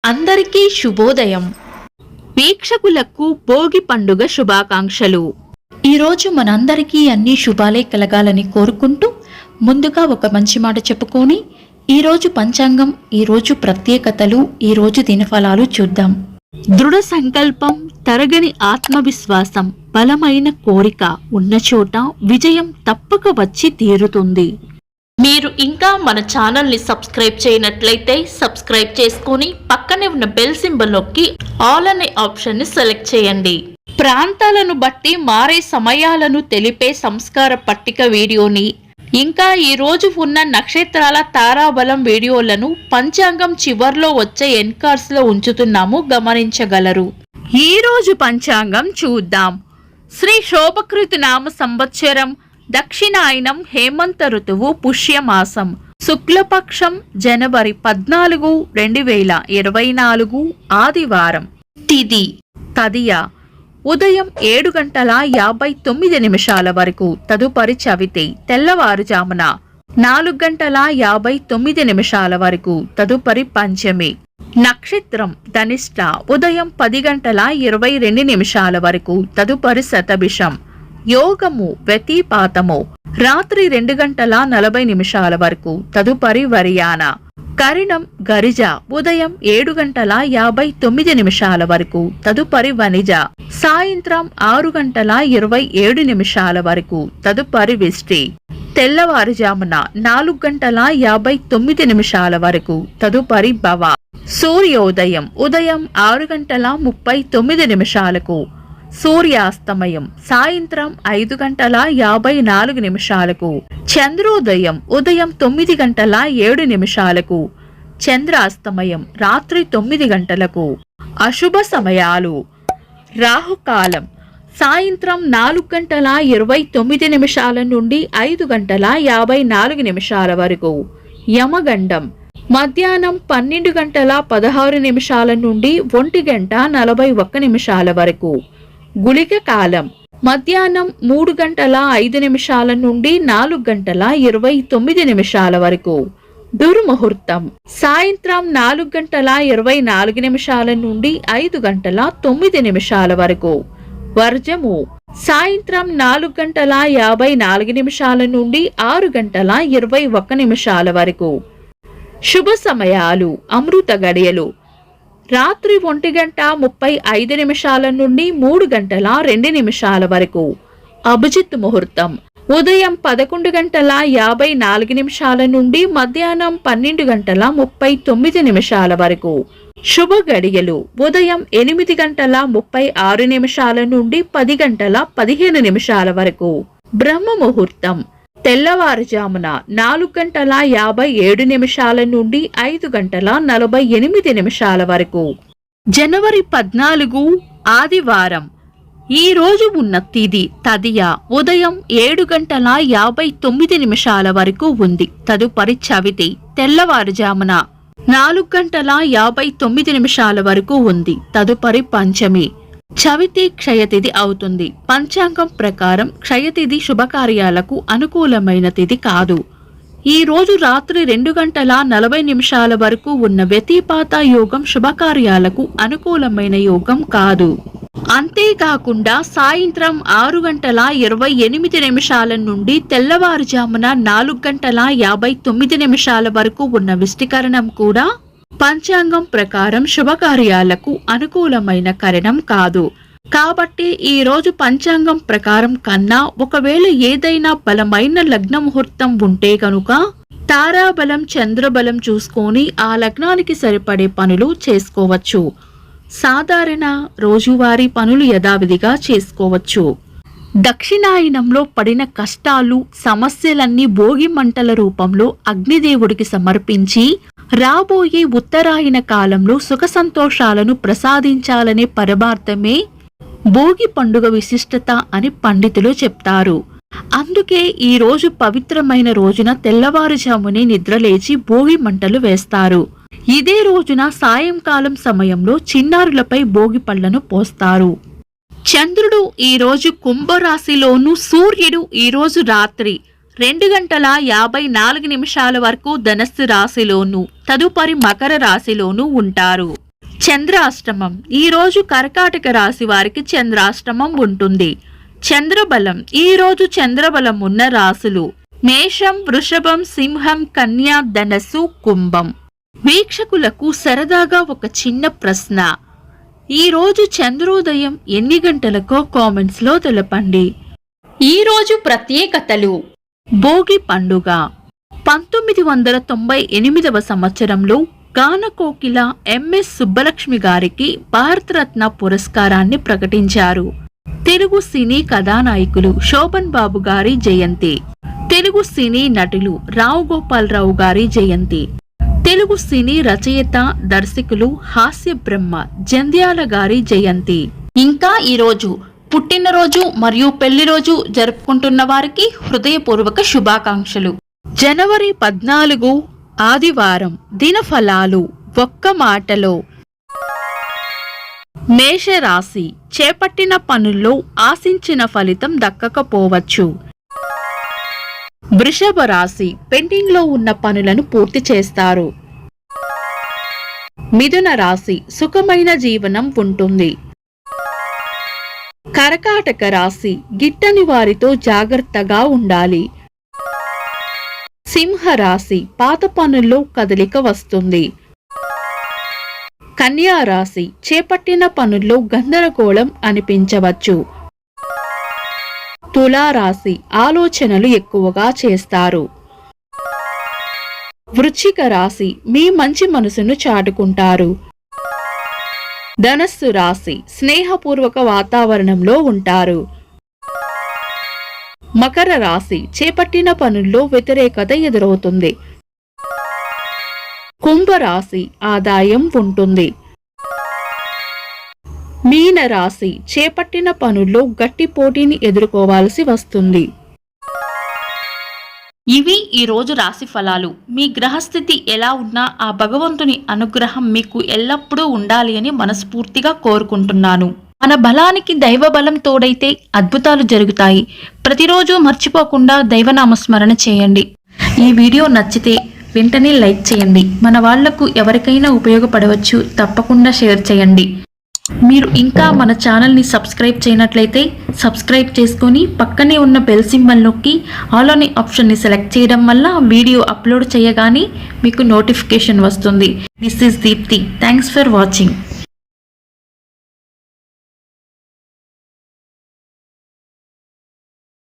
అందరికీ శుభోదయం. వీక్షకులకు భోగి పండుగ శుభాకాంక్షలు. ఈరోజు మనందరికీ అన్ని శుభాలే కలగాలని కోరుకుంటూ ముందుగా ఒక మంచి మాట చెప్పుకొని ఈరోజు పంచాంగం, ఈరోజు ప్రత్యేకతలు, ఈరోజు దినఫలాలు చూద్దాం. దృఢ సంకల్పం, తరగని ఆత్మవిశ్వాసం, బలమైన కోరిక ఉన్న చోట విజయం తప్పక వచ్చి తీరుతుంది. మీరు ఇంకా మన ఛానల్ని సబ్స్క్రైబ్ చేయనట్లయితే సబ్స్క్రైబ్ చేసుకొని పక్కనే ఉన్న బెల్ సింబల్ నొక్కి ఆల్ అనే ఆప్షన్ని సెలెక్ట్ చేయండి. ప్రాంతాలను బట్టి మారే సమయాలను తెలిపే సంస్కార పట్టిక వీడియోని, ఇంకా ఈ రోజు ఉన్న నక్షత్రాల తారాబలం వీడియోలను పంచాంగం చివర్లో వచ్చే ఎన్కార్స్ లో ఉంచుతున్నాము, గమనించగలరు. ఈ రోజు పంచాంగం చూద్దాం. శ్రీ శోభకృతి నామ సంవత్సరం, దక్షిణాయనం, హేమంత ఋతువు, పుష్యమాసం, శుక్లపక్షం, జనవరి 14, 2024 ఆదివారం. తిథి తదియ, ఉదయం 7:59 వరకు, తదుపరి చవితి, తెల్లవారుజామున 4:59 వరకు, తదుపరి పంచమి. నక్షత్రం ధనిష్ట, ఉదయం 10:22 వరకు, తదుపరి శతభిషం. యోగము వ్యతిపాతము, రాత్రి 2:40 వరకు, తదుపరి వరియాన. కరణం గరిజ, ఉదయం 7:59 వరకు, తదుపరి వనిజ. సాయంత్రం 6:27 వరకు, తదుపరి విష్టి. తెల్లవారుజామున 4:59 వరకు, తదుపరి భవ. సూర్యోదయం ఉదయం 6:39, సూర్యాస్తమయం సాయంత్రం 5:54. చంద్రోదయం ఉదయం 9:07, చంద్రాస్తమయం రాత్రి 9 గంటలకు. అశుభ సమయాలు: రాహుకాలం సాయంత్రం 4:29 నుండి 5:54 వరకు. యమగండం మధ్యాహ్నం 12:16 నుండి 1:41 వరకు. గుళిక కాలం మధ్యాహ్నం 3:05 నుండి 4:29 వరకు. దుర్ముహూర్తం సాయంత్రం 4:24 నుండి 5:09 వరకు. వర్జము సాయంత్రం 4:54 నుండి 6:21 వరకు. శుభ సమయాలు: అమృత గడియలు రాత్రి 1:35 నుండి 3:02 వరకు. అభిజిత్ ముహూర్తం ఉదయం 11:54 నుండి మధ్యాహ్నం 12:39 వరకు. శుభ గడియలు ఉదయం 8:36 నుండి 10:15 వరకు. బ్రహ్మ ముహూర్తం తెల్లవారుజామున 4:57 నుండి 5:48 వరకు. జనవరి 14 ఆదివారం. ఈ రోజు ఉన్న తిథి తదియ, ఉదయం 7:59 వరకు ఉంది, తదుపరి చవితి, తెల్లవారుజామున 4:59 వరకు ఉంది, తదుపరి పంచమి. చవితి క్షయతిథి అవుతుంది. పంచాంగం ప్రకారం క్షయతిథి శుభకార్యాలకు అనుకూలమైన తిథి కాదు. ఈ రోజు రాత్రి 2:40 వరకు ఉన్న వ్యతిపాత యోగం శుభకార్యాలకు అనుకూలమైన యోగం కాదు. అంతేకాకుండా సాయంత్రం 6:28 నుండి తెల్లవారుజామున 4:59 వరకు ఉన్న విష్టికరణం కూడా పంచాంగం ప్రకారం శుభకార్యాలకు అనుకూలమైన కరణం కాదు. కాబట్టి ఈ రోజు పంచాంగం ప్రకారం కన్నా ఒకవేళ ఏదైనా బలమైన లగ్న ముహూర్తం ఉంటే కనుక తారాబలం, చంద్రబలం చూసుకొని ఆ లగ్నానికి సరిపడే పనులు చేసుకోవచ్చు. సాధారణ రోజువారీ పనులు యథావిధిగా చేసుకోవచ్చు. దక్షిణాయనంలో పడిన కష్టాలు, సమస్యలన్నీ భోగి మంటల రూపంలో అగ్నిదేవుడికి సమర్పించి రాబోయే ఉత్తరాయణ కాలంలో సుఖ సంతోషాలను ప్రసాదించాలనే పరమార్థమే భోగి పండుగ విశిష్టత అని పండితులు చెప్తారు. అందుకే ఈ రోజు పవిత్రమైన రోజున తెల్లవారుజామునే నిద్రలేచి భోగి మంటలు వేస్తారు. ఇదే రోజున సాయంకాలం సమయంలో చిన్నారులపై భోగి పళ్లను పోస్తారు. చంద్రుడు ఈ రోజు కుంభరాశిలోను, సూర్యుడు ఈ రోజు రాత్రి 2:54 వరకు ధనస్సు రాశిలోను, తదుపరి మకర రాశిలోను ఉంటారు. చంద్రాష్టమం. ఈ రోజు కర్కాటక రాశి వారికి చంద్రాష్టమం ఉంటుంది. చంద్రబలం. ఈ రోజు చంద్రబలం ఉన్న రాశులు మేషం, వృషభం, సింహం, కన్యా, ధనస్సు, కుంభం. వీక్షకులకు సరదాగా ఒక చిన్న ప్రశ్న. ఈ రోజు చంద్రోదయం ఎన్ని గంటలకో కామెంట్స్ లో తెలపండి. ఈ రోజు ప్రత్యేకతలు. భోగి పండుగ. 1998వ సంవత్సరంలో గానకోకిల ఎంఎస్ సుబ్బలక్ష్మి గారికి భారతరత్న పురస్కారాన్ని ప్రకటించారు. తెలుగు సినీ కథానాయకులు శోభన్ బాబు గారి జయంతి. తెలుగు సినీ నటులు రావు గోపాలరావు గారి జయంతి. తెలుగు సినీ రచయిత, దర్శకులు హాస్య బ్రహ్మ జంధ్యాల గారి జయంతి. ఇంకా ఈరోజు పుట్టినరోజు మరియు పెళ్లి రోజు జరుపుకుంటున్న వారికి హృదయపూర్వక శుభాకాంక్షలు. జనవరి 14 ఆదివారం. దినఫలాలు ఒక్క మాటలో. మేషరాశి. చేపట్టిన పనుల్లో ఆశించిన ఫలితం దక్కకపోవచ్చు. వృషభ రాశి. పెండింగ్ లో ఉన్న పనులను పూర్తి చేస్తారు. మిథున రాశి. సుఖమైన జీవనం ఉంటుంది. కర్కాటక రాశి. గిట్టని వారితో జాగ్రత్తగా ఉండాలి. సింహరాశి. పాత పనుల్లో కదలిక వస్తుంది. కన్యా రాశి. చేపట్టిన పనుల్లో గందరగోళం అనిపించవచ్చు. తులారాశి. ఆలోచనలు ఎక్కువగా చేస్తారు. వృశ్చిక రాశి. మీ మంచి మనసును చాటుకుంటారు. ధనస్సు రాశి. స్నేహపూర్వక వాతావరణంలో ఉంటారు. మకర రాశి. చేపట్టిన పనుల్లో వ్యతిరేకత ఎదురవుతుంది. కుంభరాశి. ఆదాయం ఉంటుంది. మీనరాశి. చేపట్టిన పనుల్లో గట్టి పోటీని ఎదుర్కోవాల్సి వస్తుంది. ఇవి ఈ రోజు రాశి ఫలాలు. మీ గ్రహస్థితి ఎలా ఉన్నా ఆ భగవంతుని అనుగ్రహం మీకు ఎల్లప్పుడూ ఉండాలి అని మనస్ఫూర్తిగా కోరుకుంటున్నాను. మన బలానికి దైవ బలం తోడైతే అద్భుతాలు జరుగుతాయి. ప్రతిరోజు మర్చిపోకుండా దైవనామస్మరణ చేయండి. ఈ వీడియో నచ్చితే వెంటనే లైక్ చేయండి. మన వాళ్లకు ఎవరికైనా ఉపయోగపడవచ్చు. తప్పకుండా షేర్ చేయండి. మీరు ఇంకా మన ఛానల్ని సబ్స్క్రైబ్ చేయనట్లయితే సబ్స్క్రైబ్ చేసుకొని పక్కనే ఉన్న బెల్ సింబల్ నొక్కి ఆల్ అనే ఆప్షన్ని సెలెక్ట్ చేయడం వల్ల వీడియో అప్లోడ్ చేయగానే మీకు నోటిఫికేషన్ వస్తుంది. This is Deepti. Thanks for watching.